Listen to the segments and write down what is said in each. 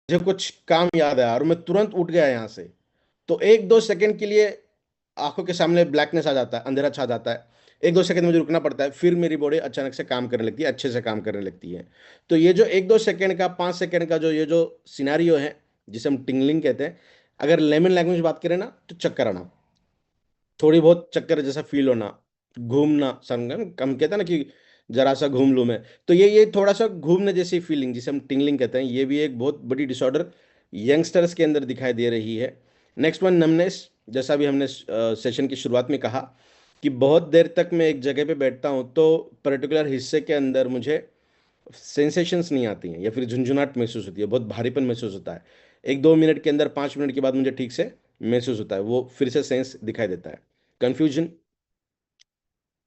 मुझे कुछ काम याद आया और मैं तुरंत उठ गया यहाँ से, तो 1-2 सेकंड के लिए आंखों के सामने ब्लैकनेस आ जाता है, अंधेरा छा जाता है। 1-2 सेकंड मुझे रुकना पड़ता है, फिर मेरी बॉडी अचानक से काम करने लगती है, अच्छे से काम करने लगती है। तो ये जो 1-2 सेकंड का, 5 सेकंड का जो ये जो सिनारियो है, जिसे हम टिंगलिंग कहते हैं, अगर लेमन लैंग्वेज बात करें ना, तो चक्कर आना, थोड़ी बहुत चक्कर जैसा फील होना, घूमना, समझ, हम कहते हैं ना कि जरा सा घूम लूं मैं। तो ये थोड़ा सा घूमने जैसी फीलिंग, जिसे हम टिंगलिंग कहते हैं, ये भी एक बहुत बड़ी डिसऑर्डर यंगस्टर्स के अंदर दिखाई दे रही है। Next one, numbness. जैसा भी हमने सेशन की शुरुआत में कहा कि बहुत देर तक मैं एक जगह पे बैठता हूँ तो पर्टिकुलर हिस्से के अंदर मुझे सेंसेशंस नहीं आती हैं, या फिर झुंझुनाहट महसूस होती है, बहुत भारीपन महसूस होता है। 1-2 मिनट के अंदर, 5 मिनट के बाद मुझे ठीक से महसूस होता है, वो फिर से सेंस दिखाई देता है। कंफ्यूजन,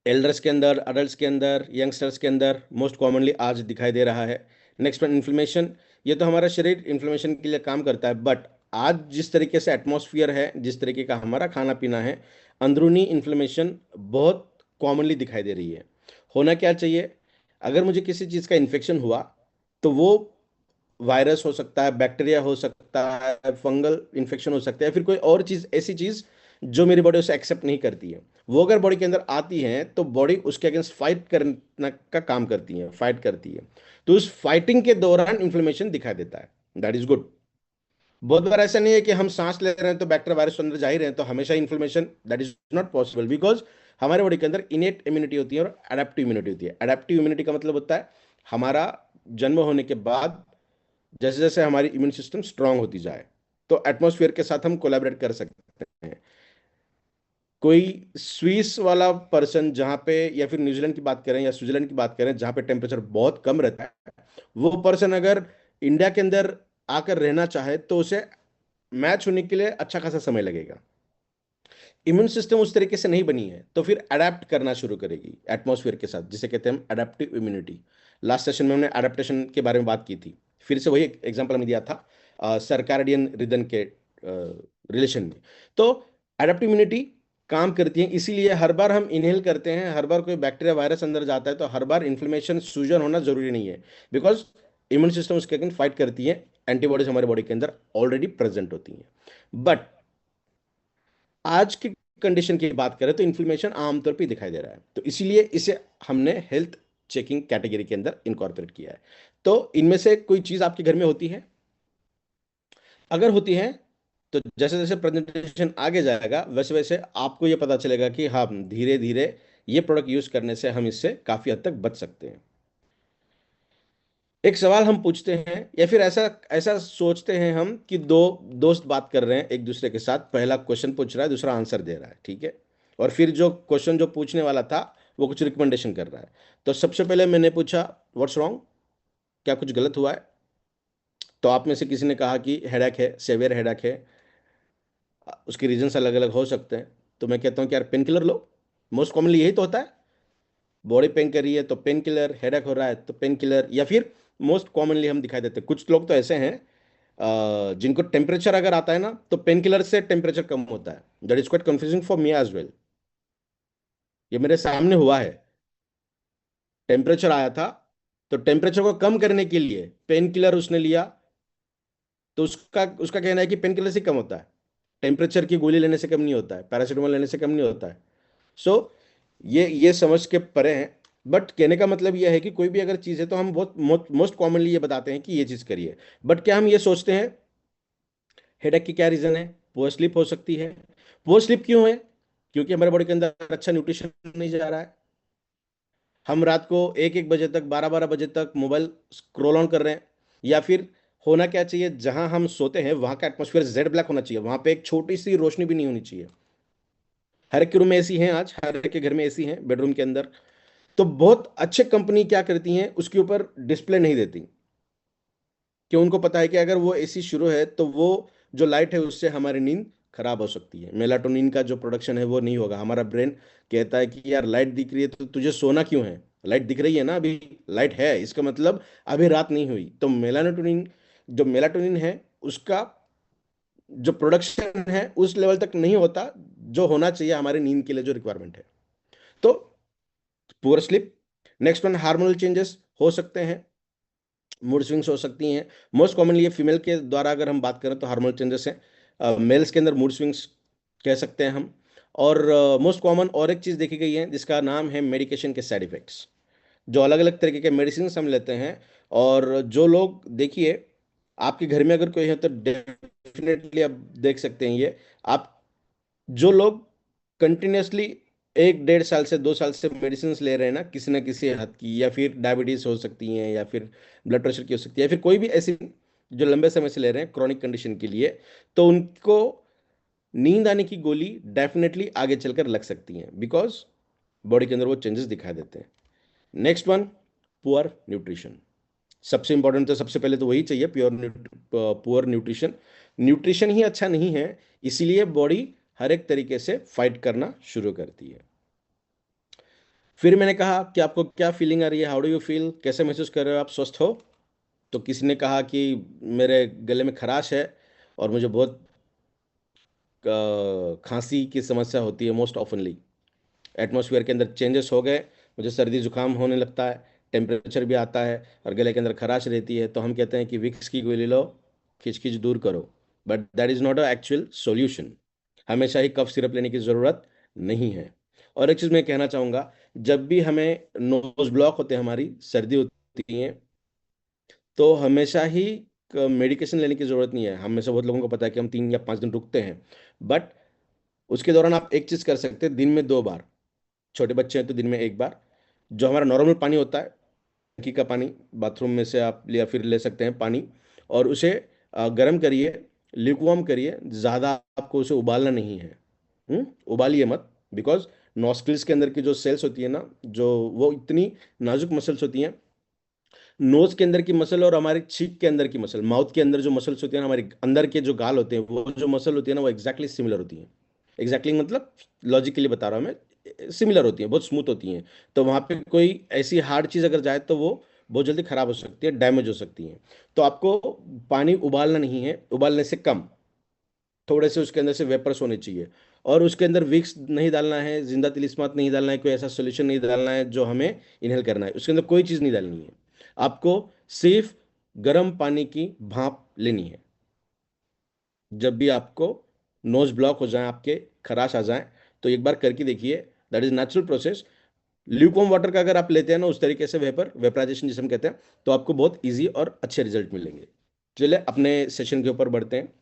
एल्डर्स के अंदर, अडल्ट्स के अंदर, यंगस्टर्स के अंदर मोस्ट कॉमनली आज दिखाई दे रहा है। Next one, inflammation. ये तो हमारा शरीर इन्फ्लेमेशन के लिए काम करता है, बट आज जिस तरीके से एटमॉस्फेयर है, जिस तरीके का हमारा खाना पीना है, अंदरूनी इन्फ्लेमेशन बहुत कॉमनली दिखाई दे रही है। होना क्या चाहिए? अगर मुझे किसी चीज़ का इन्फेक्शन हुआ, तो वो वायरस हो सकता है, बैक्टीरिया हो सकता है, फंगल इन्फेक्शन हो सकता है, फिर कोई और चीज़, ऐसी चीज़ जो मेरी बॉडी उसे एक्सेप्ट नहीं करती है, वो अगर बॉडी के अंदर आती है तो बॉडी उसके अगेंस्ट फाइट करने का काम करती है, फाइट करती है। तो उस फाइटिंग के दौरान इन्फ्लेमेशन दिखाई देता है। That is good. बहुत बार ऐसा नहीं है कि हम सांस ले रहे हैं तो बैक्टीरिया वायरस अंदर जा ही रहे हैं तो हमेशा inflammation, that is not possible, because हमारे बॉडी के अंदर इनेट इम्यूनिटी होती है और अडेप्टिव इम्यूनिटी होती है। अडेप्टिव इम्यूनिटी का मतलब होता है हमारा जन्म होने के बाद जैसे जैसे हमारी इम्यून सिस्टम स्ट्रांग होती जाए, तो एटमॉस्फेयर के साथ हम कोलैबोरेट कर सकते हैं। कोई स्विस वाला पर्सन जहाँ पे, या फिर न्यूजीलैंड की बात करें या स्विट्जरलैंड की बात करें जहाँ पे टेम्परेचर बहुत कम रहता है, वो पर्सन अगर इंडिया के अंदर आकर रहना चाहे तो उसे मैच होने के लिए अच्छा खासा समय लगेगा। इम्यून सिस्टम उस तरीके से नहीं बनी है, तो फिर अडेप्ट करना शुरू करेगी एटमॉस्फेयर के साथ, जिसे कहते हैं हम अडेप्टिव इम्यूनिटी। लास्ट सेशन में हमने अडेप्टेशन के बारे में बात की थी, फिर से वही एग्जांपल हमने दिया था सर्काडियन रिदम के रिलेशन में। तो अडेप्टिव इम्यूनिटी काम करती है, इसीलिए हर बार हम इनहेल करते हैं, हर बार कोई बैक्टीरिया वायरस अंदर जाता है तो हर बार इन्फ्लेमेशन, सूजन होना जरूरी नहीं है, बिकॉज इम्यून सिस्टम उसके अगेंस्ट फाइट करती है, एंटीबॉडीज हमारे बॉडी के अंदर ऑलरेडी प्रेजेंट होती हैं। बट आज की कंडीशन की बात करें तो इन्फ्लेमेशन आमतौर पे दिखाई दे रहा है, तो इसीलिए इसे हमने हेल्थ चेकिंग कैटेगरी के अंदर इनकॉर्पोरेट किया है। तो इनमें से कोई चीज आपके घर में होती है? अगर होती है तो जैसे जैसे प्रेजेंटेशन आगे जाएगा वैसे वैसे आपको ये पता चलेगा कि हाँ, धीरे धीरे ये प्रोडक्ट यूज करने से हम इससे काफी हद तक बच सकते हैं। एक सवाल हम पूछते हैं, या फिर ऐसा ऐसा सोचते हैं हम कि दो दोस्त बात कर रहे हैं एक दूसरे के साथ, पहला क्वेश्चन पूछ रहा है, दूसरा आंसर दे रहा है, ठीक है? और फिर जो क्वेश्चन जो पूछने वाला था वो कुछ रिकमेंडेशन कर रहा है। तो सबसे पहले मैंने पूछा, व्हाट्स रॉन्ग, क्या कुछ गलत हुआ है? तो आप में से किसी ने कहा कि हेडेक है, सेवियर हेडेक है। उसके रीजंस अलग अलग हो सकते हैं। तो मैं कहता हूँ कि यार पेन किलर लो, मोस्ट कॉमनली यही तो होता है। बॉडी पेन कर रही है तो पेन किलर, हेडेक हो रहा है तो पेन किलर, या फिर मोस्ट कॉमनली हम दिखाई देते हैं, कुछ लोग तो ऐसे हैं जिनको टेम्परेचर अगर आता है ना तो पेन किलर से टेम्परेचर कम होता है। That is quite confusing for me as well. ये मेरे सामने हुआ है। टेम्परेचर आया था तो टेम्परेचर को कम करने के लिए पेन किलर उसने लिया, तो उसका उसका कहना है कि पेन किलर से कम होता है, टेम्परेचर की गोली लेने से कम नहीं होता है, पैरासीटामोल लेने से कम नहीं होता है। सो ये समझ के परे हैं। बट कहने का मतलब ये है कि कोई भी अगर चीज़ है तो हम बहुत मोस्ट कॉमनली ये बताते हैं कि ये चीज़ करिए। बट क्या हम ये सोचते हैं हेडेक की क्या रीज़न है? पुअर स्लीप हो सकती है। पुअर स्लीप क्यों है? क्योंकि हमारे बॉडी के अंदर अच्छा न्यूट्रिशन नहीं जा रहा है। हम रात को 1-1 बजे तक, 12-12 बजे तक मोबाइल स्क्रॉल ऑन कर रहे हैं। या फिर होना क्या चाहिए, जहां हम सोते हैं वहां का एटमोसफियर जेड ब्लैक होना चाहिए, वहां पे एक छोटी सी रोशनी भी नहीं होनी चाहिए। हर एक के रूम में एसी है, आज हर एक के घर में एसी है, बेडरूम के अंदर। तो बहुत अच्छे कंपनी क्या करती हैं, उसके ऊपर डिस्प्ले नहीं देती, कि उनको पता है कि अगर वो एसी शुरू है तो वो जो लाइट है उससे हमारी नींद खराब हो सकती है, मेलाटोनिन का जो प्रोडक्शन है वो नहीं होगा। हमारा ब्रेन कहता है कि यार लाइट दिख रही है तो तुझे सोना क्यों है? लाइट दिख रही है ना, अभी लाइट है, इसका मतलब अभी रात नहीं हुई। तो मेलाटोनिन, जो मेलाटोनिन है उसका जो प्रोडक्शन है उस लेवल तक नहीं होता जो होना चाहिए हमारे नींद के लिए, जो रिक्वायरमेंट है। तो poor sleep. Next one, hormonal changes हो सकते हैं। मूड स्विंग्स हो सकती हैं। मोस्ट कॉमनली ये फीमेल के द्वारा अगर हम बात करें तो हार्मोनल चेंजेस हैं, मेल्स के अंदर मूड स्विंग्स कह सकते हैं हम। और मोस्ट कॉमन और एक चीज़ देखी गई है जिसका नाम है मेडिकेशन के साइड इफ़ेक्ट्स। जो अलग अलग तरीके के मेडिसिन हम लेते हैं, और जो लोग देखिए, आपके घर में अगर कोई है तो डेफिनेटली आप देख सकते हैं ये। आप जो लोग कंटिन्यूअसली 1 डेढ़ साल से 2 साल से मेडिसिन ले रहे हैं ना, किसी ना किसी हद की, या फिर डायबिटीज हो सकती है, या फिर ब्लड प्रेशर की हो सकती है, या फिर कोई भी ऐसी जो लंबे समय से ले रहे हैं क्रॉनिक कंडीशन के लिए, तो उनको नींद आने की गोली डेफिनेटली आगे चलकर लग सकती है, बिकॉज बॉडी के अंदर वो चेंजेस दिखाई देते हैं। Next one, poor nutrition. सबसे इंपॉर्टेंट तो सबसे पहले तो वही चाहिए, पुअर न्यूट्रिशन। न्यूट्रिशन ही अच्छा नहीं है, इसीलिए बॉडी हर एक तरीके से फाइट करना शुरू करती है। फिर मैंने कहा कि आपको क्या फीलिंग आ रही है, हाउ डू यू फील, कैसे महसूस कर रहे हो आप, स्वस्थ हो? तो किसी ने कहा कि मेरे गले में खराश है और मुझे बहुत खांसी की समस्या होती है मोस्ट ऑफनली। एटमॉस्फेयर के अंदर चेंजेस हो गए, मुझे सर्दी जुकाम होने लगता है, टेम्परेचर भी आता है और गले के अंदर खराश रहती है, तो हम कहते हैं कि विक्स की गोली लो, खिचखिच दूर करो। But that is not a actual solution. हमेशा ही कफ सिरप लेने की ज़रूरत नहीं है। और एक चीज़ मैं कहना चाहूँगा, जब भी हमें नोज ब्लॉक होते हैं, हमारी सर्दी होती है, तो हमेशा ही मेडिकेशन लेने की ज़रूरत नहीं है। हम में से बहुत लोगों को पता है कि हम 3 या 5 दिन रुकते हैं, बट उसके दौरान आप एक चीज़ कर सकते हैं, दिन में 2 बार, छोटे बच्चे हैं तो दिन में 1 बार, जो हमारा नॉर्मल पानी होता है, टंकी का पानी, बाथरूम में से आप लिया फिर ले सकते हैं पानी, और उसे गर्म करिए, लिक्वार्म करिए, ज़्यादा आपको उसे उबालना नहीं है। उबालिए मत, बिकॉज नॉस्ट्रिल्स के अंदर की जो सेल्स होती है ना, जो वो इतनी नाजुक मसल्स होती हैं, नोज के अंदर की मसल और हमारे छींक के अंदर की मसल, माउथ के अंदर जो मसल्स होती है ना, हमारे अंदर के जो गाल होते हैं, वो जो मसल होती है ना, वो एग्जैक्टली सिमिलर होती है। एग्जैक्टली मतलब लॉजिकली बता रहा हूँ मैं, सिमिलर होती है, बहुत स्मूथ होती हैं। तो वहाँ पे कोई ऐसी हार्ड चीज़ अगर जाए तो वो बहुत जल्दी खराब हो सकती है, डैमेज हो सकती है। तो आपको पानी उबालना नहीं है, उबालने से कम, थोड़े से उसके अंदर से वेपर्स होने चाहिए। और उसके अंदर विक्स नहीं डालना है, जिंदा तिल इस्मात नहीं डालना है, कोई ऐसा सोल्यूशन नहीं डालना है जो हमें इनहेल करना है, उसके अंदर कोई चीज़ नहीं डालनी है। आपको सिर्फ गर्म पानी की भाप लेनी है। जब भी आपको नोज ब्लॉक हो जाए, आपके खराश आ जाए, तो एक बार करके देखिए। That is natural process. Lukewarm water का अगर आप लेते हैं ना, उस तरीके से वेपराइजेशन जिसे हम कहते हैं, तो आपको बहुत ईजी और अच्छे रिजल्ट मिलेंगे। चलिए अपने सेशन के ऊपर बढ़ते हैं।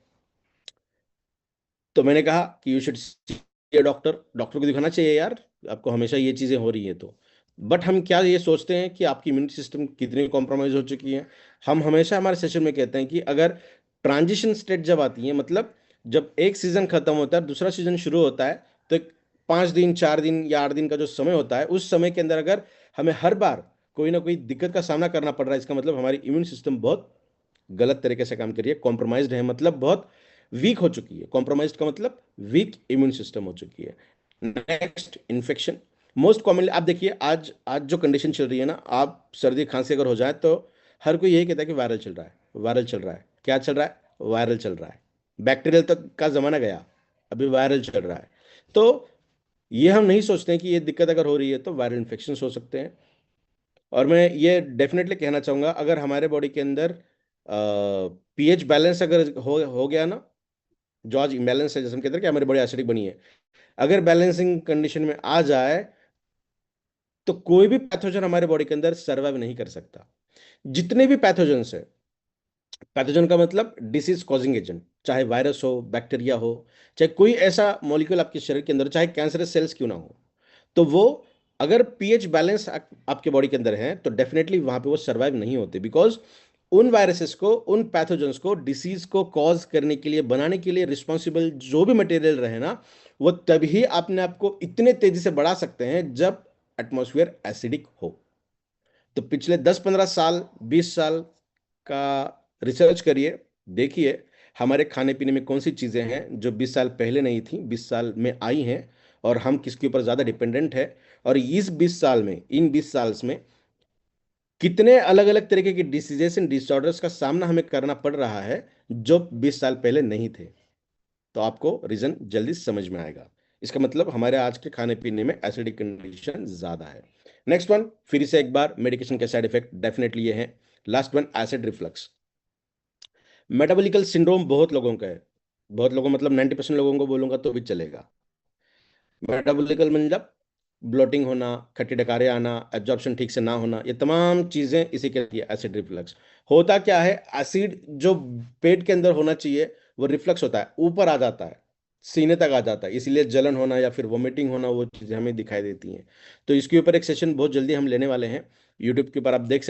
तो मैंने कहा कि you should see A doctor, doctor को दिखाना चाहिए यार, आपको हमेशा ये चीज़ें हो रही है तो। बट हम क्या ये सोचते हैं कि आपकी इम्यूनिटी सिस्टम कितनी कॉम्प्रोमाइज़ हो चुकी है? हम हमेशा हमारे सेशन में कहते हैं कि अगर ट्रांजिशन स्टेट जब आती है, मतलब जब एक सीजन खत्म होता है, दूसरा सीजन शुरू होता है, तो 5 दिन 4 दिन या 8 दिन का जो समय होता है, उस समय के अंदर अगर हमें हर बार कोई ना कोई दिक्कत का सामना करना पड़ रहा है, इसका मतलब हमारी इम्यून सिस्टम बहुत गलत तरीके से काम कर रही है, कॉम्प्रोमाइज्ड है, मतलब बहुत वीक हो चुकी है। कॉम्प्रोमाइज्ड का मतलब वीक इम्यून सिस्टम हो चुकी है। Next, infection. मोस्ट कॉमनली आप देखिए, आज आज जो कंडीशन चल रही है ना, आप सर्दी खांसी अगर हो जाए तो हर कोई यही कहता है कि वायरल चल रहा है, वायरल चल रहा है। क्या चल रहा है? वायरल चल रहा है। बैक्टीरियल तक का जमाना गया, अभी वायरल चल रहा है। तो ये हम नहीं सोचते हैं कि ये दिक्कत अगर हो रही है तो वायरल इन्फेक्शन हो सकते हैं। और मैं ये डेफिनेटली कहना चाहूँगा, अगर हमारे बॉडी के अंदर पीएच बैलेंस अगर हो गया ना, जो आज इम्बैलेंस है, जैसे हम कहते हैं कि हमारी बॉडी एसिडिक बनी है, अगर बैलेंसिंग कंडीशन में आ जाए, तो कोई भी पैथोजन हमारे बॉडी के अंदर सर्वाइव नहीं कर सकता। जितने भी पैथोजन्स है, पैथोजन का मतलब डिसीज कॉजिंग एजेंट, चाहे वायरस हो, बैक्टीरिया हो, चाहे कोई ऐसा मॉलिक्यूल आपके शरीर के अंदर, चाहे कैंसरस सेल्स क्यों ना हो, तो वो अगर पीएच बैलेंस आपके बॉडी के अंदर है, तो डेफिनेटली वहां पे वो सर्वाइव नहीं होते, बिकॉज उन वायरसेस को, उन पैथोजेंस को डिसीज को कॉज करने के लिए, बनाने के लिए रिस्पॉन्सिबल जो भी मटेरियल रहे ना, वो तभी अपने आप को इतने तेजी से बढ़ा सकते हैं जब एटमॉस्फेयर एसिडिक हो। तो पिछले 10-15 साल, 20 साल का रिसर्च करिए, देखिए हमारे खाने पीने में कौन सी चीज़ें हैं जो 20 साल पहले नहीं थी, 20 साल में आई हैं, और हम किसके ऊपर ज़्यादा डिपेंडेंट है। और इस 20 साल में, इन 20 साल में कितने अलग अलग तरीके की डिसीजेस एंड डिसऑर्डर्स का सामना हमें करना पड़ रहा है, जो 20 साल पहले नहीं थे। तो आपको रीजन जल्दी समझ में आएगा। इसका मतलब हमारे आज के खाने पीने में एसिडिक कंडीशन ज्यादा है। नेक्स्ट वन, फिर से एक बार मेडिकेशन के साइड इफेक्ट डेफिनेटली ये है। Last one acid reflux. Metabolical syndrome बहुत लोगों का है, बहुत लोगों मतलब 90% लोगों को बोलूंगा तो भी चलेगा। मेटाबॉलिकल मतलब ब्लोटिंग होना, खट्टी डकारे आना, एब्जॉर्प्शन ठीक से ना होना, ये तमाम चीजें इसी के लिए एसिड रिफ्लक्स। होता क्या है, एसिड जो पेट के अंदर होना चाहिए वो रिफ्लक्स होता है, ऊपर आ जाता है, सीने तक आ जाता है, इसलिए जलन होना या फिर वोमिटिंग होना वो चीजें हमें दिखाई देती हैं। तो इसके ऊपर एक सेशन बहुत जल्दी हम लेने वाले हैं, यूट्यूब के ऊपर आप देख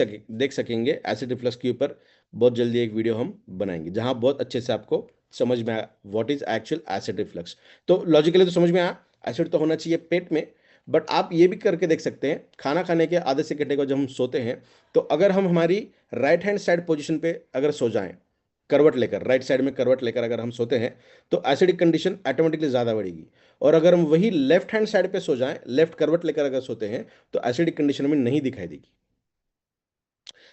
सकेंगे एसिड रिफ्लक्स के ऊपर। बहुत जल्दी एक वीडियो हम बनाएंगे जहां बहुत अच्छे से आपको समझ में आया what is actual acid reflux. तो लॉजिकली तो समझ में आया, एसिड तो होना चाहिए पेट में। बट आप ये भी करके देख सकते हैं, खाना खाने के आधे से घंटे को जब हम सोते हैं, तो अगर हम हमारी राइट हैंड साइड पोजीशन पे अगर सो जाएं, करवट लेकर, राइट साइड में करवट लेकर अगर हम सोते हैं, तो एसिडिक कंडीशन ऑटोमेटिकली ज़्यादा बढ़ेगी। और अगर हम वही लेफ्ट हैंड साइड पे सो जाएं, लेफ्ट करवट लेकर अगर सोते हैं, तो एसिडिक कंडीशन हमें नहीं दिखाई देगी।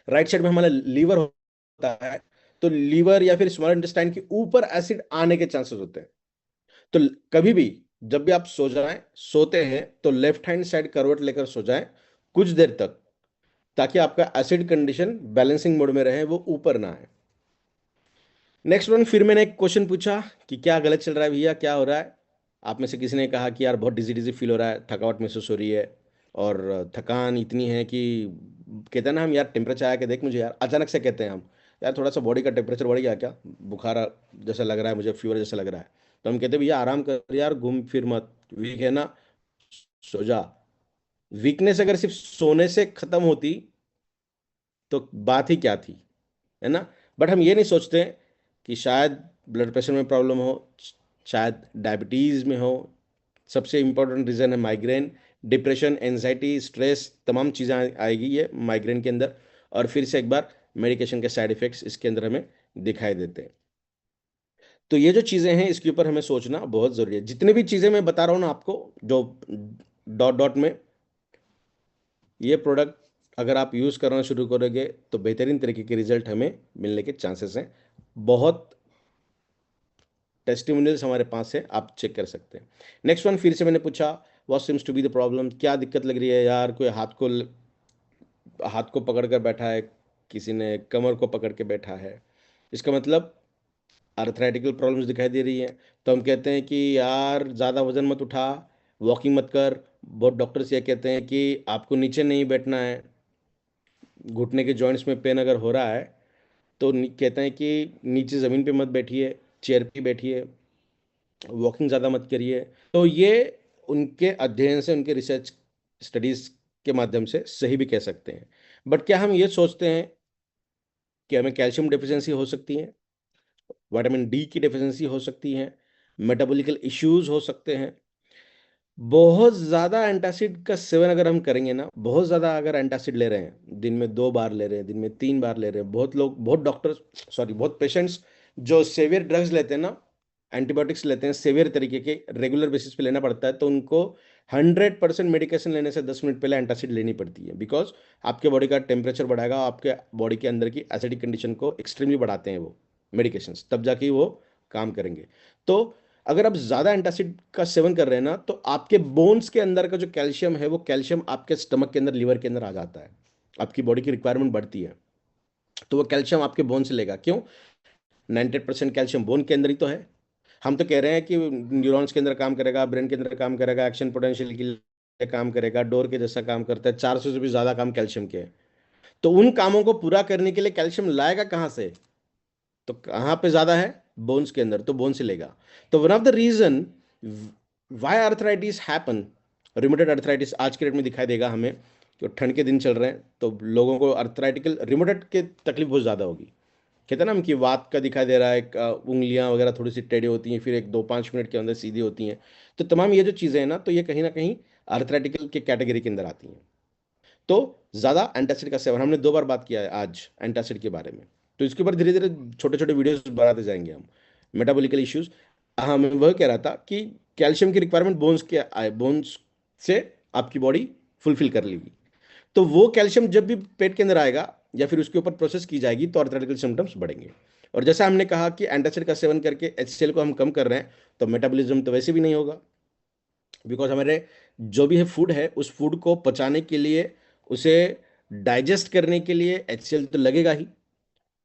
राइट साइड में हमारा लीवर होता है, तो लीवर या फिर स्मॉल इंटेस्टाइन के ऊपर एसिड आने के चांसेस होते हैं। तो कभी भी जब भी आप सो जाएं, सोते हैं, तो लेफ्ट हैंड साइड करवट लेकर सो जाएं कुछ देर तक, ताकि आपका एसिड कंडीशन बैलेंसिंग मोड में रहे, वो ऊपर ना आए। नेक्स्ट वन, फिर मैंने एक क्वेश्चन पूछा कि क्या गलत चल रहा है भैया, क्या हो रहा है। आप में से किसी ने कहा कि यार बहुत डिजी डिजी फील हो रहा है, थकावट महसूस हो रही है, और थकान इतनी है कि कहते हैं ना हम, यार टेम्परेचर आया कि देख मुझे, यार अचानक से कहते हैं हम, यार थोड़ा सा बॉडी का टेम्परेचर बढ़ गया क्या, बुखार जैसा लग रहा है मुझे, फीवर जैसा लग रहा है। तो हम कहते हैं भैया आराम कर यार, घूम फिर मत, वीक है ना, सो जा। वीकनेस अगर सिर्फ सोने से खत्म होती तो बात ही क्या थी, है ना। बट हम ये नहीं सोचते कि शायद ब्लड प्रेशर में प्रॉब्लम हो, शायद डायबिटीज़ में हो। सबसे इंपॉर्टेंट रीज़न है माइग्रेन, डिप्रेशन, एनजाइटी, स्ट्रेस, तमाम चीज़ें आएगी ये माइग्रेन के अंदर। और फिर से एक बार, मेडिकेशन के साइड इफ़ेक्ट्स इसके अंदर हमें दिखाई देते हैं। तो ये जो चीज़ें हैं इसके ऊपर हमें सोचना बहुत ज़रूरी है। जितनी भी चीज़ें मैं बता रहा हूँ ना आपको, जो डॉट डॉट में, ये प्रोडक्ट अगर आप यूज़ करना शुरू करोगे तो बेहतरीन तरीके के रिजल्ट हमें मिलने के चांसेस हैं। बहुत टेस्टिमोनियल्स हमारे पास है, आप चेक कर सकते हैं। नेक्स्ट वन, फिर से मैंने पूछा what seems to be the problem, क्या दिक्कत लग रही है यार, कोई हाथ को पकड़ कर बैठा है, किसी ने कमर को पकड़ के बैठा है, इसका मतलब आर्थराइटिकल प्रॉब्लम्स दिखाई दे रही है। तो हम कहते हैं कि यार ज़्यादा वजन मत उठा, वॉकिंग मत कर। बहुत डॉक्टर्स ये कहते हैं कि आपको नीचे नहीं बैठना है, घुटने के जॉइंट्स में पेन अगर हो रहा है तो कहते हैं कि नीचे ज़मीन पे मत बैठिए, चेयर पे बैठिए, वॉकिंग ज़्यादा मत करिए। तो ये उनके अध्ययन से, उनके रिसर्च स्टडीज़ के माध्यम से सही भी कह सकते हैं। बट क्या हम ये सोचते हैं कि हमें कैल्शियम डेफिशिएंसी हो सकती है, विटामिन डी की डेफिशिएंसी हो सकती है, मेटाबॉलिकल इश्यूज हो सकते हैं। बहुत ज़्यादा एंटासिड का सेवन अगर हम करेंगे ना, बहुत ज़्यादा अगर एंटासिड ले रहे हैं, दिन में 2 बार ले रहे हैं, दिन में 3 बार ले रहे हैं, बहुत लोग, बहुत डॉक्टर्स, सॉरी बहुत पेशेंट्स जो सेवियर ड्रग्स लेते हैं ना, एंटीबायोटिक्स लेते हैं सेवियर तरीके के, रेगुलर बेसिस पे लेना पड़ता है, तो उनको 100% मेडिकेशन लेने से 10 मिनट पहले एंटासिड लेनी पड़ती है। बिकॉज आपके बॉडी का टेम्परेचर बढ़ाएगा, आपके बॉडी के अंदर की एसिडिक कंडीशन को एक्सट्रीमली बढ़ाते हैं वो मेडिकेशंस, तब जाके वो काम करेंगे। तो अगर आप ज़्यादा एंटासिड का सेवन कर रहे हैं ना, तो आपके बोन्स के अंदर का जो कैल्शियम है, वो कैल्शियम आपके स्टमक के अंदर, लीवर के अंदर आ जाता है, आपकी बॉडी की रिक्वायरमेंट बढ़ती है, तो वो कैल्शियम आपके बोन से लेगा। क्यों? 98% कैल्शियम बोन के अंदर ही तो है। हम तो कह रहे हैं कि न्यूरॉन्स के अंदर काम करेगा, ब्रेन के अंदर काम करेगा, एक्शन पोटेंशियल के लिए काम करेगा, डोर के जैसा काम करता है, 400 से भी ज़्यादा काम कैल्शियम के हैं। तो उन कामों को पूरा करने के लिए कैल्शियम लाएगा कहाँ से? तो कहाँ पे ज्यादा है? बोन्स के अंदर, तो बोन से लेगा। तो one of the reason why arthritis happen, rheumatoid arthritis आज के डेट में दिखाई देगा हमें, कि ठंड के दिन चल रहे हैं तो लोगों को आर्थराइटिकल रिमोटेड के तकलीफ बहुत ज़्यादा होगी। कहते हैं ना हम कि वात का दिखाई दे रहा है, उंगलियां वगैरह थोड़ी सी टेढ़ी होती हैं, फिर एक 2-5 मिनट के अंदर सीधी होती हैं। तो तमाम ये जो चीज़ें हैं ना कहीं आर्थराइटिकल के कैटेगरी के अंदर आती हैं। तो ज़्यादा एंटासिड का सेवन, हमने 2 बार बात किया है आज एंटासिड के बारे में, तो इसके ऊपर धीरे धीरे छोटे छोटे वीडियोस बनाते जाएंगे हम। मेटाबॉलिकल इश्यूज, हाँ मैं वह कह रहा था कि कैल्शियम की रिक्वायरमेंट बोन्स के आए, बोन्स से आपकी बॉडी फुलफिल कर लेगी। तो वो कैल्शियम जब भी पेट के अंदर आएगा या फिर उसके ऊपर प्रोसेस की जाएगी, तो आर्थराइटिकल सिम्टम्स बढ़ेंगे। और जैसा हमने कहा कि एंटासिड का सेवन करके एचसीएल को हम कम कर रहे हैं, तो मेटाबॉलिज्म तो वैसे भी नहीं होगा, बिकॉज हमारे जो भी है फूड है, उस फूड को पचाने के लिए उसे डाइजेस्ट करने के लिए HCl तो लगेगा ही।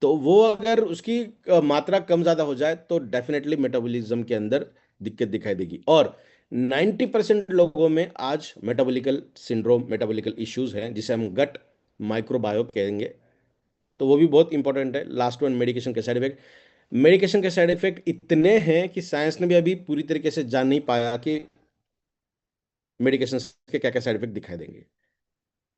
तो वो अगर उसकी मात्रा कम ज़्यादा हो जाए तो डेफिनेटली मेटाबॉलिज्म के अंदर दिक्कत दिखाई देगी। और 90% लोगों में आज मेटाबॉलिकल सिंड्रोम, मेटाबॉलिकल इश्यूज हैं, जिसे हम गट माइक्रोबायो कहेंगे। तो वो भी बहुत इंपॉर्टेंट है। लास्ट वन, मेडिकेशन के साइड इफेक्ट। मेडिकेशन के साइड इफेक्ट इतने हैं कि साइंस ने भी अभी पूरी तरीके से जान नहीं पाया कि मेडिकेशन के क्या क्या साइड इफेक्ट दिखाई देंगे।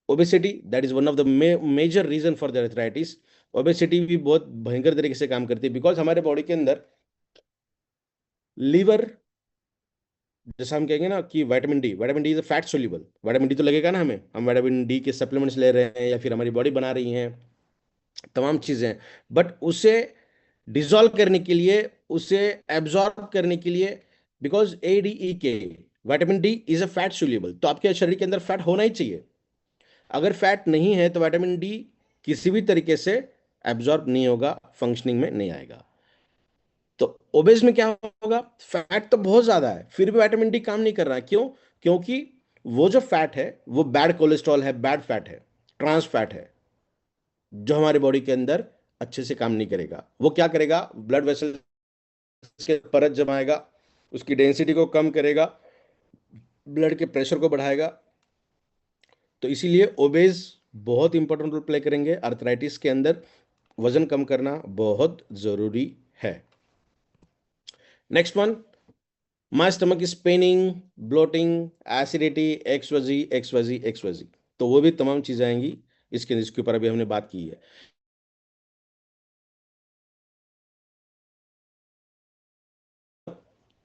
Obesity, that is one of the major reason for the arthritis. Obesity भी बहुत भयंकर तरीके से काम करती है, बिकॉज हमारे बॉडी के अंदर लीवर, जैसा हम कहेंगे ना कि vitamin D is a fat soluble. Vitamin D तो लगेगा ना हमें, हम विटामिन डी के सप्लीमेंट्स ले रहे हैं या फिर हमारी बॉडी बना रही है, तमाम चीजें। बट उसे डिसॉल्व करने के लिए, उसे एब्जॉर्ब करने के लिए, बिकॉज ADE के, vitamin D is a fat soluble, तो आपके शरीर के अंदर फैट होना ही चाहिए। अगर फैट नहीं है तो विटामिन डी किसी भी तरीके से एब्जॉर्ब नहीं होगा, फंक्शनिंग में नहीं आएगा। तो ओबेस में क्या होगा, फैट तो बहुत ज्यादा है फिर भी विटामिन डी काम नहीं कर रहा है। क्यों? क्योंकि वो जो फैट है वो बैड कोलेस्ट्रॉल है, बैड फैट है, ट्रांस फैट है, जो हमारी बॉडी के अंदर अच्छे से काम नहीं करेगा। वो क्या करेगा, ब्लड वेसल के परत जमाएगा, उसकी डेंसिटी को कम करेगा, ब्लड के प्रेशर को बढ़ाएगा। तो इसीलिए ओबेज बहुत इंपॉर्टेंट रोल प्ले करेंगे आर्थराइटिस के अंदर। वजन कम करना बहुत जरूरी है। Next one, my stomach is paining, bloating, acidity, XYZ XYZ XYZ. तो वो भी तमाम चीजें आएंगी इसके ऊपर अभी हमने बात की है।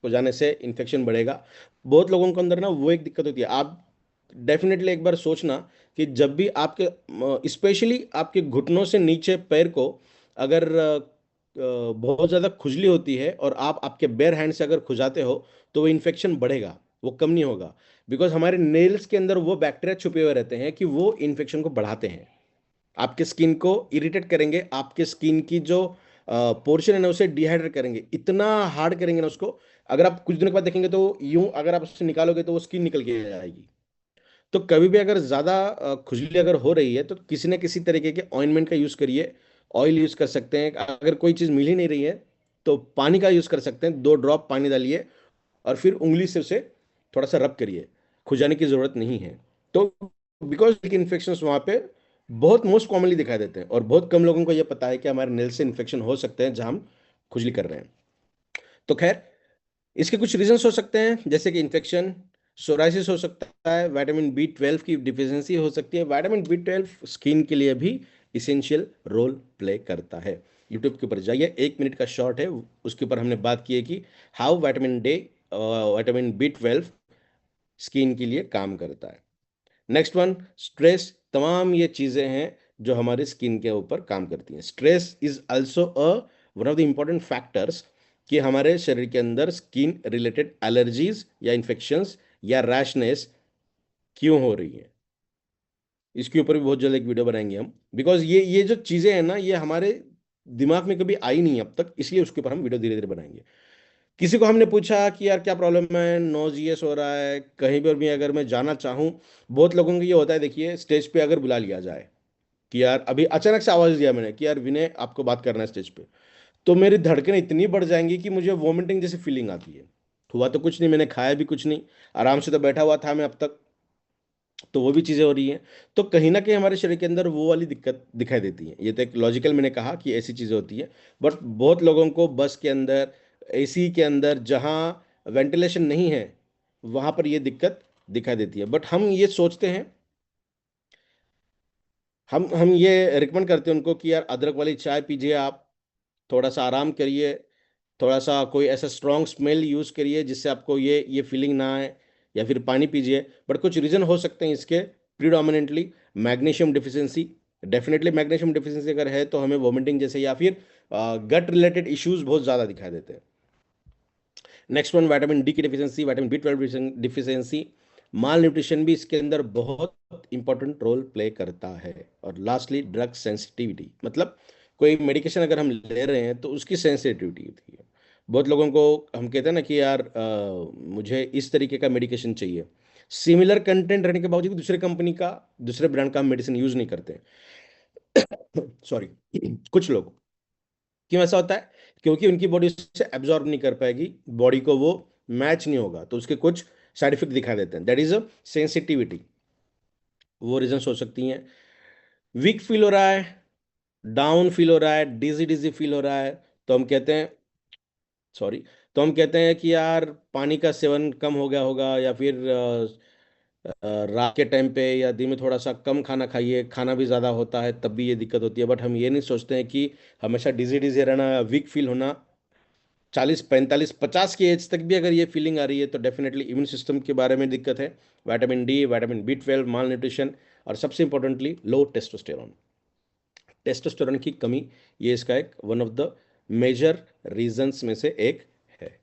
हो जाने से इन्फेक्शन बढ़ेगा। बहुत लोगों के अंदर ना वो एक दिक्कत होती है। आप डेफिनेटली एक बार सोचना कि जब भी आपके, स्पेशली आपके घुटनों से नीचे पैर को अगर बहुत ज़्यादा खुजली होती है और आप आपके बेयर हैंड से अगर खुजाते हो तो वो इन्फेक्शन बढ़ेगा, वो कम नहीं होगा। बिकॉज हमारे नेल्स के अंदर वो बैक्टीरिया छुपे हुए रहते हैं कि वो इन्फेक्शन को बढ़ाते हैं, आपके स्किन को इरिटेट करेंगे, आपके स्किन की जो पोर्शन है ना उसे डिहाइड्रेट करेंगे, इतना हार्ड करेंगे ना उसको। अगर आप कुछ दिनों के बाद देखेंगे तो यूं अगर आप उससे निकालोगे तो वो स्किन निकल के आ जाएगी। तो कभी भी अगर ज़्यादा खुजली अगर हो रही है तो किसी न किसी तरीके के ऑइंटमेंट का यूज़ करिए। ऑयल यूज़ कर सकते हैं, अगर कोई चीज़ मिल ही नहीं रही है तो पानी का यूज़ कर सकते हैं, 2 ड्रॉप पानी डालिए और फिर उंगली से उसे थोड़ा सा रब करिए, खुजाने की ज़रूरत नहीं है। तो बिकॉज इन्फेक्शन वहाँ पे बहुत मोस्ट कॉमनली दिखाई देते हैं और बहुत कम लोगों को यह पता है कि हमारे नेल से इन्फेक्शन हो सकते हैं जहाँ हम खुजली कर रहे हैं। तो खैर, इसके कुछ रीजंस हो सकते हैं, जैसे कि इन्फेक्शन, सोराइसिस हो सकता है, विटामिन B12 की डिफिशियंसी हो सकती है। विटामिन B12 स्किन के लिए भी इसेंशियल रोल प्ले करता है। यूट्यूब के ऊपर जाइए, 1 मिनट का शॉर्ट है, उसके ऊपर हमने बात की है कि हाउ विटामिन B12 स्किन के लिए काम करता है। Next one, stress. तमाम ये चीज़ें हैं जो हमारे स्किन के ऊपर काम करती हैं। Stress is also a one of the important factors कि हमारे शरीर के अंदर स्किन रिलेटेड एलर्जीज या इन्फेक्शंस या रैशनेस क्यों हो रही है। इसके ऊपर भी बहुत जल्द एक वीडियो बनाएंगे हम, बिकॉज ये जो चीज़ें हैं ना ये हमारे दिमाग में कभी आई नहीं अब तक, इसलिए उसके ऊपर हम वीडियो धीरे धीरे बनाएंगे। किसी को हमने पूछा कि यार क्या प्रॉब्लम है, नोजियस हो रहा है, कहीं पर भी अगर मैं जाना चाहूँ, बहुत लोगों को ये होता है, देखिए स्टेज पे अगर बुला लिया जाए कि यार अभी अचानक से आवाज़ दिया मैंने कि यार विनय आपको बात करना है स्टेज पे, तो मेरी धड़कनें इतनी बढ़ जाएंगी कि मुझे वॉमिटिंग जैसी फीलिंग आती है। हुआ तो कुछ नहीं, मैंने खाया भी कुछ नहीं, आराम से तो बैठा हुआ था मैं अब तक, तो वो भी चीज़ें हो रही हैं। तो कहीं ना कहीं हमारे शरीर के अंदर वो वाली दिक्कत दिखाई देती है। ये तो एक लॉजिकल मैंने कहा कि ऐसी चीज़ें होती है। बट बहुत लोगों को बस के अंदर, AC के अंदर जहाँ वेंटिलेशन नहीं है वहाँ पर ये दिक्कत दिखाई देती है। बट हम ये सोचते हैं, हम ये रिकमेंड करते हैं उनको कि यार अदरक वाली चाय पीजिए आप, थोड़ा सा आराम करिए, थोड़ा सा कोई ऐसा स्ट्रॉन्ग स्मेल यूज़ करिए जिससे आपको ये फीलिंग ना आए, या फिर पानी पीजिए। बट कुछ रीज़न हो सकते हैं इसके, predominantly magnesium deficiency. Definitely magnesium deficiency अगर है तो हमें वोमिटिंग जैसे या फिर गट रिलेटेड इश्यूज बहुत ज़्यादा दिखाई देते हैं। नेक्स्ट वन, विटामिन D की डिफिशियंसी, विटामिन B12 डिफिशियंसी, माल न्यूट्रिशन भी इसके अंदर बहुत इंपॉर्टेंट रोल प्ले करता है। और लास्टली, ड्रग सेंसिटिविटी, मतलब कोई मेडिकेशन अगर हम ले रहे हैं तो उसकी सेंसिटिविटी होती है। बहुत लोगों को हम कहते हैं ना कि यार मुझे इस तरीके का मेडिकेशन चाहिए, सिमिलर कंटेंट रहने के बावजूद दूसरे कंपनी का, दूसरे ब्रांड का हम मेडिसिन यूज नहीं करते। सॉरी। कुछ लोग, क्यों ऐसा होता है? क्योंकि उनकी बॉडी उससे एब्जॉर्ब नहीं कर पाएगी, बॉडी को वो मैच नहीं होगा, तो उसके कुछ साइड इफेक्ट दिखाई देते हैं, दैट इज अ सेंसिटिविटी। वो रीजन हो सकती हैं। वीक फील हो रहा है, डाउन फील हो रहा है, डिजी डिजी फील हो रहा है, तो हम कहते हैं, सॉरी, तो हम कहते हैं कि यार पानी का सेवन कम हो गया होगा, या फिर रात के टाइम पे या दिन में थोड़ा सा कम खाना खाइए, खाना भी ज़्यादा होता है तब भी ये दिक्कत होती है। बट हम ये नहीं सोचते हैं कि हमेशा डिजी डिजी रहना, वीक फील होना, 40 45 50 की एज तक भी अगर ये फीलिंग आ रही है तो डेफिनेटली इम्यून सिस्टम के बारे में दिक्कत है। विटामिन डी, विटामिन B12, माल न्यूट्रिशन, और सबसे इंपॉर्टेंटली लो टेस्टोस्टेरोन, टेस्टोस्टेरोन की कमी, ये इसका एक one of the major reasons में से एक है।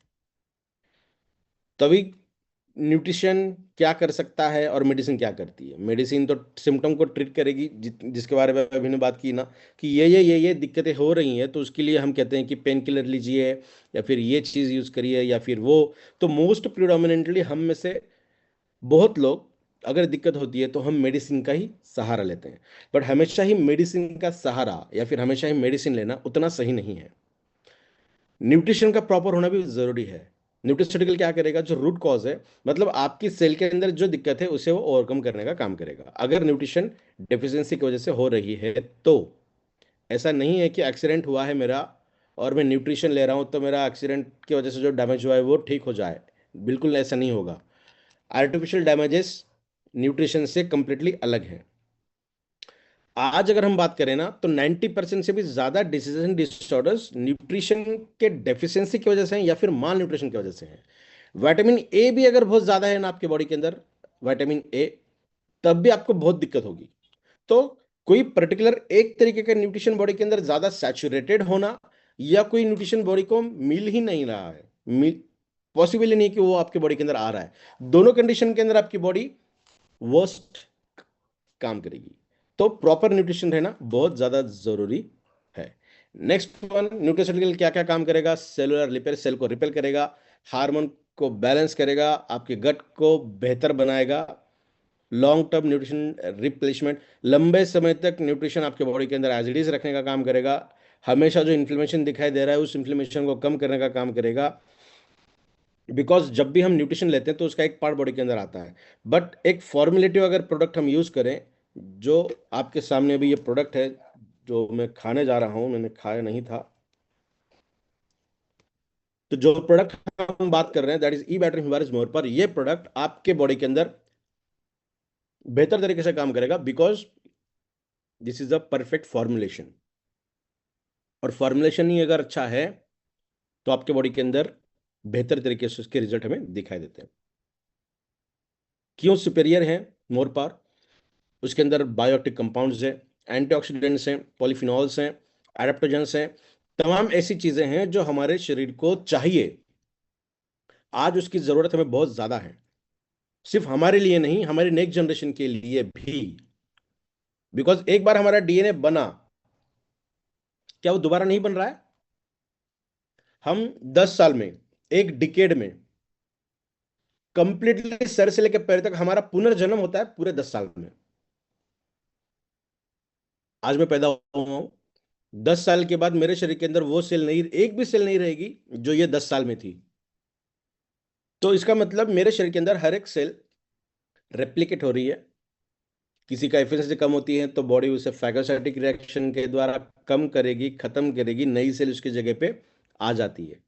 तभी न्यूट्रिशन क्या कर सकता है और मेडिसिन क्या करती है। मेडिसिन तो सिम्टम को ट्रीट करेगी, जिसके बारे में अभी ने बात की ना, कि ये दिक्कतें हो रही हैं, तो उसके लिए हम कहते हैं कि पेन किलर लीजिए, या फिर ये चीज़ यूज़ करिए, या फिर वो। तो मोस्ट प्रिडोमिनेंटली हम में से बहुत लोग, अगर दिक्कत होती है तो हम मेडिसिन का ही सहारा लेते हैं। बट हमेशा ही मेडिसिन का सहारा या फिर हमेशा ही मेडिसिन लेना उतना सही नहीं है। न्यूट्रिशन का प्रॉपर होना भी जरूरी है। न्यूट्रिस्यूटिकल क्या करेगा, जो रूट कॉज है, मतलब आपकी सेल के अंदर जो दिक्कत है उसे वो ओवरकम करने का काम करेगा। अगर न्यूट्रिशन डेफिशिएंसी की वजह से हो रही है तो ऐसा नहीं है कि एक्सीडेंट हुआ है मेरा और मैं न्यूट्रिशन ले रहा हूं तो मेरा एक्सीडेंट की वजह से जो डैमेज हुआ है वो ठीक हो जाए। बिल्कुल ऐसा नहीं होगा। आर्टिफिशियल डैमेजेस न्यूट्रिशन से कंप्लीटली अलग है। आज अगर हम बात करें ना, तो 90% से भी ज्यादा डिसीजन डिसऑर्डर्स न्यूट्रिशन के डेफिशिएंसी की वजह से हैं या फिर माल न्यूट्रिशन की वजह से हैं। विटामिन ए भी अगर बहुत ज्यादा है ना आपके बॉडी के अंदर, विटामिन ए, तब भी आपको बहुत दिक्कत होगी। तो कोई पर्टिकुलर एक तरीके का न्यूट्रिशन बॉडी के अंदर ज्यादा सैचुरेटेड होना, या कोई न्यूट्रिशन बॉडी को मिल ही नहीं रहा है, मिल पॉसिबल ही नहीं कि वो आपके बॉडी के अंदर आ रहा है, दोनों कंडीशन के अंदर आपकी बॉडी वर्स्ट काम करेगी। तो प्रॉपर न्यूट्रिशन रहना बहुत ज्यादा जरूरी है। नेक्स्ट वन, न्यूट्रिशन क्या क्या काम करेगा? सेलुलर रिपेयर, सेल को रिपेयर करेगा, हार्मोन को बैलेंस करेगा, आपके गट को बेहतर बनाएगा, लॉन्ग टर्म न्यूट्रिशन रिप्लेसमेंट, लंबे समय तक न्यूट्रिशन आपके बॉडी के अंदर एज इट इज रखने का काम करेगा, हमेशा जो इन्फ्लेमेशन दिखाई दे रहा है उस इन्फ्लेमेशन को कम करने का काम करेगा। बिकॉज जब भी हम न्यूट्रिशन लेते हैं तो उसका एक पार्ट बॉडी के अंदर आता है, बट एक फॉर्मुलेटिव अगर प्रोडक्ट हम यूज करें, जो आपके सामने अभी ये प्रोडक्ट है जो मैं खाने जा रहा हूं, मैंने खाया नहीं था, तो जो प्रोडक्ट हम बात कर रहे हैं that is E battery Himalaya मोर पर, ये प्रोडक्ट आपके बॉडी के अंदर बेहतर तरीके से काम करेगा, because this is a perfect formulation. और फॉर्मुलेशन ही अगर अच्छा है तो आपके बॉडी के अंदर बेहतर तरीके से उसके रिजल्ट हमें दिखाई देते हैं। क्यों सुपेरियर है मोर पार? उसके अंदर बायोटिक कंपाउंड्स हैं, एंटीऑक्सीडेंट्स हैं, पॉलीफिनॉल्स हैं, एडाप्टोजेंस हैं, तमाम ऐसी चीजें हैं जो हमारे शरीर को चाहिए। आज उसकी जरूरत हमें बहुत ज्यादा है, सिर्फ हमारे लिए नहीं, हमारी नेक्स्ट जनरेशन के लिए भी। बिकॉज एक बार हमारा डीएनए बना, क्या वो दोबारा नहीं बन रहा है? हम 10 साल में, एक डिकेड में, कंप्लीटली सर से लेकर पैर तक हमारा पुनर्जन्म होता है पूरे 10 साल में। आज मैं पैदा हुआ हूं, 10 साल के बाद मेरे शरीर के अंदर वो सेल नहीं, एक भी सेल नहीं रहेगी जो ये 10 साल में थी। तो इसका मतलब मेरे शरीर के अंदर हर एक सेल रेप्लिकेट हो रही है। किसी का एफिशिएंसी कम होती है तो बॉडी उसे फैगोसाइटिक रिएक्शन के द्वारा कम करेगी, खत्म करेगी, नई सेल उसकी जगह पे आ जाती है।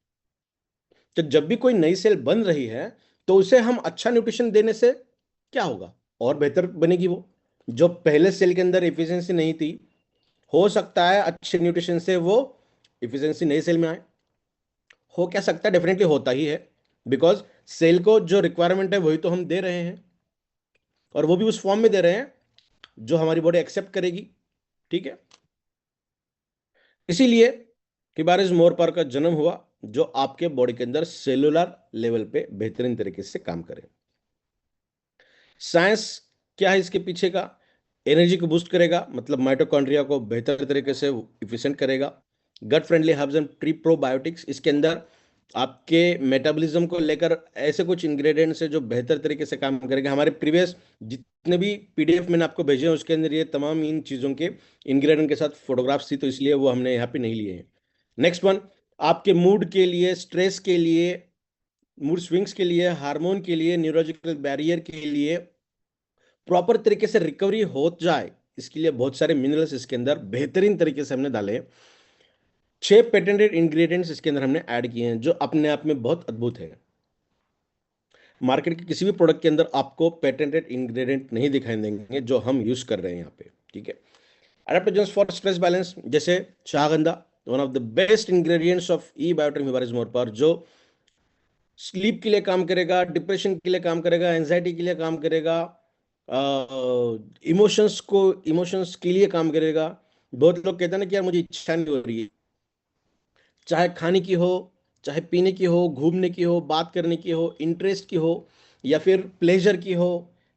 तो जब भी कोई नई सेल बन रही है तो उसे हम अच्छा न्यूट्रिशन देने से क्या होगा, और बेहतर बनेगी वो। जो पहले सेल के अंदर एफिशिएंसी नहीं थी, हो सकता है अच्छे न्यूट्रिशन से वो इफिशियंसी नई सेल में आए। हो क्या सकता है, डेफिनेटली होता ही है, बिकॉज सेल को जो रिक्वायरमेंट है वही तो हम दे रहे हैं, और वो भी उस फॉर्म में दे रहे हैं जो हमारी बॉडी एक्सेप्ट करेगी। ठीक है, इसीलिए हिबारिस मोरपार का जन्म हुआ, जो आपके बॉडी के अंदर सेलुलर लेवल पे बेहतरीन तरीके से काम करे। साइंस क्या है इसके पीछे का? एनर्जी को बूस्ट करेगा, मतलब माइटोकॉन्ड्रिया को बेहतर तरीके से इफिशिएंट करेगा। Gut friendly herbs and pre probiotics, इसके अंदर आपके मेटाबॉलिज्म को लेकर ऐसे कुछ इंग्रेडिएंट्स है जो बेहतर तरीके से काम करेंगे। हमारे प्रीवियस जितने भी पीडीएफ मैंने आपको भेजे हैं उसके अंदर ये तमाम इन चीज़ों के इंग्रेडिएंट के साथ फोटोग्राफ्स थी, तो इसलिए वो हमने यहाँ पे नहीं लिए हैं। नेक्स्ट वन, आपके मूड के लिए, स्ट्रेस के लिए, मूड स्विंग्स के लिए, हार्मोन के लिए, न्यूरोलॉजिकल बैरियर के लिए प्रॉपर तरीके से रिकवरी हो जाए, इसके लिए बहुत सारे मिनरल्स इसके अंदर बेहतरीन तरीके से हमने डाले हैं। 6 पेटेंटेड इंग्रेडिएंट्स इसके अंदर हमने ऐड किए हैं जो अपने आप में बहुत अद्भुत है। मार्केट के किसी भी प्रोडक्ट के अंदर आपको पेटेंटेड इंग्रेडिएंट नहीं दिखाई देंगे जो हम यूज कर रहे हैं यहाँ पे, ठीक है। अडेप्टोजेंस फॉर स्ट्रेस बैलेंस, जैसे शाहगंधा, one of the best ingredients of ई बायोटिक हिबारिस मोर, जो स्लीप के लिए काम करेगा, डिप्रेशन के लिए काम करेगा, एंजाइटी के लिए काम करेगा, इमोशंस के लिए काम करेगा। बहुत लोग कहते हैं ना कि यार मुझे इच्छा नहीं हो रही है, चाहे खाने की हो, चाहे पीने की हो, घूमने की हो, बात करने की हो, इंटरेस्ट की हो, या फिर प्लेजर की हो,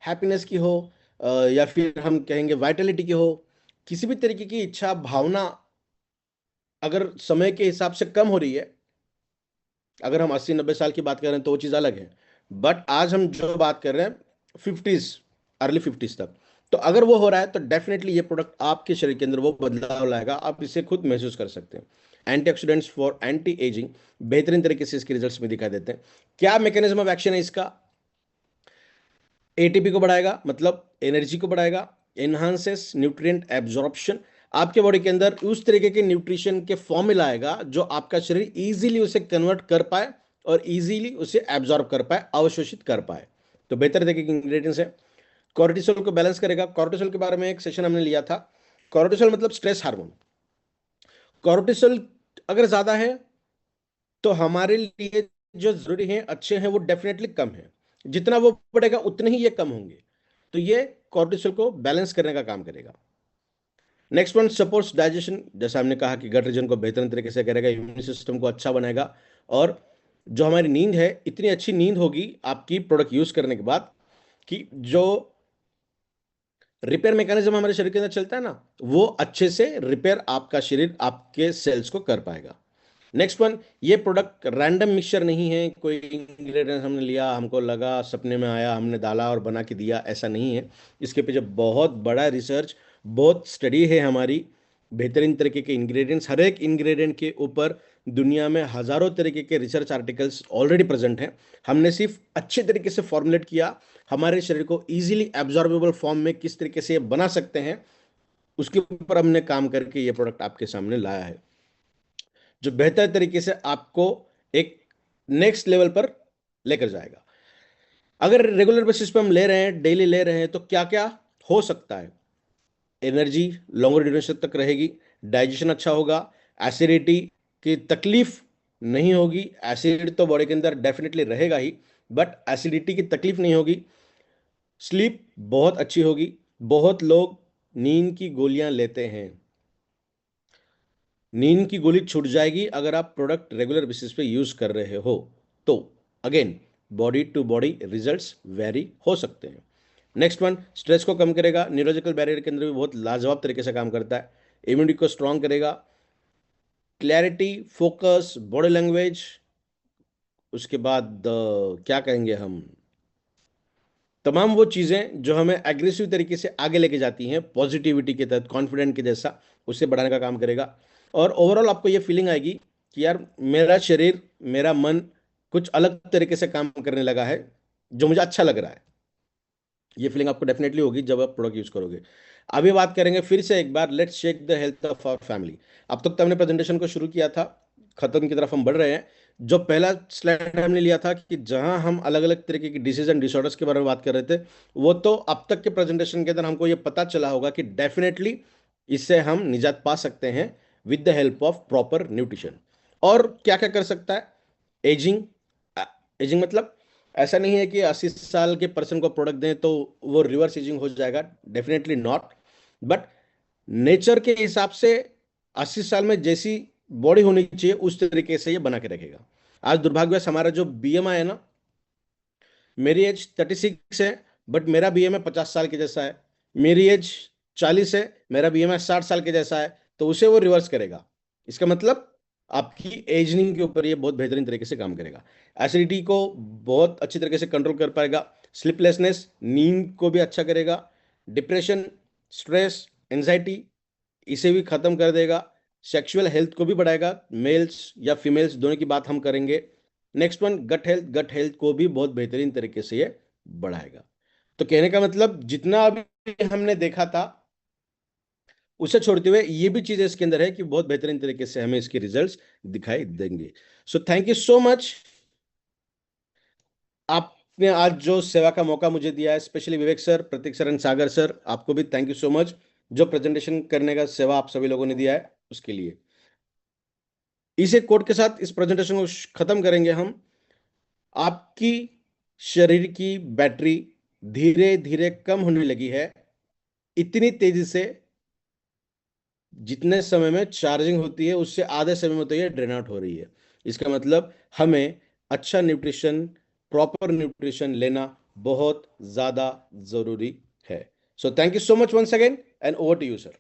हैप्पीनेस की हो, या फिर हम कहेंगे वाइटलिटी की हो, किसी भी तरीके की इच्छा भावना अगर समय के हिसाब से कम हो रही है, अगर हम 80-90 साल की बात कर रहे हैं तो वो चीज़ अलग है, बट आज हम जो बात कर रहे हैं 50s, अर्ली 50s तक, तो अगर वो हो रहा है तो डेफिनेटली ये प्रोडक्ट आपके शरीर के अंदर वो बदलाव लाएगा, आप इसे खुद महसूस कर सकते हैं। एंटीऑक्सीडेंट्स फॉर एंटी एजिंग, बेहतरीन तरीके से इसके रिजल्ट्स में दिखाई देते हैं। क्या मैकेनिज्म ऑफ एक्शन है इसका? एटीपी को बढ़ाएगा, मतलब एनर्जी को बढ़ाएगा, एनहांसेस न्यूट्रिएंट एब्जॉर्प्शन, आपके बॉडी के अंदर उस तरीके के न्यूट्रिशन के फॉर्म में लाएगा जो आपका शरीर इजीली उसे कन्वर्ट कर पाए और इजीली उसे एब्जॉर्ब कर पाए, अवशोषित कर पाए। तो बेहतर तरीके के इंग्रेडिएंट्स है। कॉर्टिसोल को बैलेंस करेगा। कॉर्टिसोल के बारे में एक सेशन हमने लिया था। कॉर्टिसोल मतलब स्ट्रेस हार्मोन। कॉर्टिसोल अगर ज्यादा है तो हमारे लिए जो जरूरी है, अच्छे हैं, वो डेफिनेटली कम है। जितना वो बढ़ेगा उतने ही ये कम होंगे, तो ये कॉर्टिसोल को बैलेंस करने का काम करेगा। नेक्स्ट वन, सपोर्ट्स डाइजेशन, जैसा हमने कहा कि गट रीजन को बेहतर तरीके से करेगा, इम्यून सिस्टम को अच्छा बनाएगा, और जो हमारी नींद है, इतनी अच्छी नींद होगी आपकी प्रोडक्ट यूज करने के बाद कि जो रिपेयर मैकेनिज्म हमारे शरीर के अंदर चलता है ना, वो अच्छे से रिपेयर आपका शरीर आपके सेल्स को कर पाएगा। नेक्स्ट वन, ये प्रोडक्ट रैंडम मिक्सचर नहीं है, कोई इंग्रेडिएंट हमने लिया, हमको लगा, सपने में आया, हमने डाला और बना के दिया, ऐसा नहीं है। इसके पीछे बहुत बड़ा रिसर्च, बहुत स्टडी है हमारी, बेहतरीन तरीके के इंग्रेडिएंट्स, हर एक इंग्रेडिएंट के ऊपर दुनिया में हजारों तरीके के रिसर्च आर्टिकल्स ऑलरेडी प्रेजेंट हैं। हमने सिर्फ अच्छे तरीके से फॉर्मुलेट किया, हमारे शरीर को इजीली एब्जॉर्बेबल फॉर्म में किस तरीके से बना सकते हैं, उसके ऊपर हमने काम करके ये प्रोडक्ट आपके सामने लाया है, जो बेहतर तरीके से आपको एक नेक्स्ट लेवल पर लेकर जाएगा। अगर रेगुलर बेसिस पे हम ले रहे हैं, डेली ले रहे हैं, तो क्या क्या हो सकता है? एनर्जी लॉन्गर ड्यूरेशन तक रहेगी, डाइजेशन अच्छा होगा, एसिडिटी की तकलीफ नहीं होगी, एसिड तो बॉडी के अंदर डेफिनेटली रहेगा ही, बट एसिडिटी की तकलीफ नहीं होगी, स्लीप बहुत अच्छी होगी। बहुत लोग नींद की गोलियां लेते हैं, नींद की गोली छूट जाएगी अगर आप प्रोडक्ट रेगुलर बेसिस पे यूज कर रहे हो, तो again body to body results vary हो सकते हैं। नेक्स्ट वन, स्ट्रेस को कम करेगा, न्यूरोलॉजिकल बैरियर के अंदर भी बहुत लाजवाब तरीके से काम करता है, इम्यूनिटी को स्ट्रांग करेगा, क्लैरिटी, फोकस, बॉडी लैंग्वेज, उसके बाद क्या कहेंगे हम, तमाम वो चीज़ें जो हमें एग्रेसिव तरीके से आगे लेके जाती हैं, पॉजिटिविटी के तहत, कॉन्फिडेंट के जैसा, उसे बढ़ाने का काम करेगा। और ओवरऑल आपको ये फीलिंग आएगी कि यार मेरा शरीर, मेरा मन कुछ अलग तरीके से काम करने लगा है, जो मुझे अच्छा लग रहा है। ये फीलिंग आपको डेफिनेटली होगी जब आप प्रोडक्ट यूज करोगे। अभी बात करेंगे फिर से एक बार, let's check the health of our family. अब तक तो हमने प्रेजेंटेशन को शुरू किया था, खत्म की तरफ हम बढ़ रहे हैं। जो पहला स्लाइड हमने लिया था कि जहां हम अलग अलग तरीके की डिसीज एंड डिसऑर्डर्स के बारे में बात कर रहे थे, वो तो अब तक के प्रेजेंटेशन के अंदर हमको ये पता चला होगा कि डेफिनेटली इससे हम निजात पा सकते हैं with the help of proper nutrition. और क्या क्या कर सकता है? एजिंग, एजिंग मतलब ऐसा नहीं है कि 80 साल के पर्सन को प्रोडक्ट दें तो वो रिवर्स एजिंग हो जाएगा, डेफिनेटली नॉट, बट नेचर के हिसाब से 80 साल में जैसी बॉडी होनी चाहिए उस तरीके से ये बना के रखेगा। आज दुर्भाग्यवश हमारा जो बीएमआई है ना, मेरी एज 36 है, बट मेरा बीएमआई 50 साल के जैसा है, मेरी एज 40 है, मेरा बीएमआई 60 साल के जैसा है, तो उसे वो रिवर्स करेगा। इसका मतलब आपकी एजनिंग के ऊपर ये बहुत बेहतरीन तरीके से काम करेगा। एसिडिटी को बहुत अच्छी तरीके से कंट्रोल कर पाएगा। स्लीपलेसनेस, नींद को भी अच्छा करेगा। डिप्रेशन, स्ट्रेस, एंजाइटी, इसे भी खत्म कर देगा। सेक्सुअल हेल्थ को भी बढ़ाएगा, मेल्स या फीमेल्स दोनों की बात हम करेंगे। Next one, gut health. Gut health को भी बहुत बेहतरीन तरीके से ये बढ़ाएगा। तो कहने का मतलब जितना अभी हमने देखा था उसे छोड़ते हुए ये भी चीजें इसके अंदर है कि बहुत बेहतरीन तरीके से हमें इसके रिजल्ट्स दिखाई देंगे। So thank you so much, आपने आज जो सेवा का मौका मुझे दिया है, specially Vivek sir, Prateek sir and Sagar sir, आपको भी थैंक यू सो मच। जो प्रेजेंटेशन करने का सेवा आप सभी लोगों ने दिया है उसके लिए। इसे कोड के साथ इस प्रेजेंटेशन को खत्म करेंगे हम। आपकी शरीर की बैटरी धीरे धीरे कम होने लगी है, इतनी तेजी से जितने समय में चार्जिंग होती है उससे आधे समय में तो ये ड्रेन आउट हो रही है। इसका मतलब हमें अच्छा न्यूट्रिशन, प्रॉपर न्यूट्रिशन लेना बहुत ज्यादा जरूरी है। So thank you so much once again and over to you sir.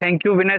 Thank you Vinay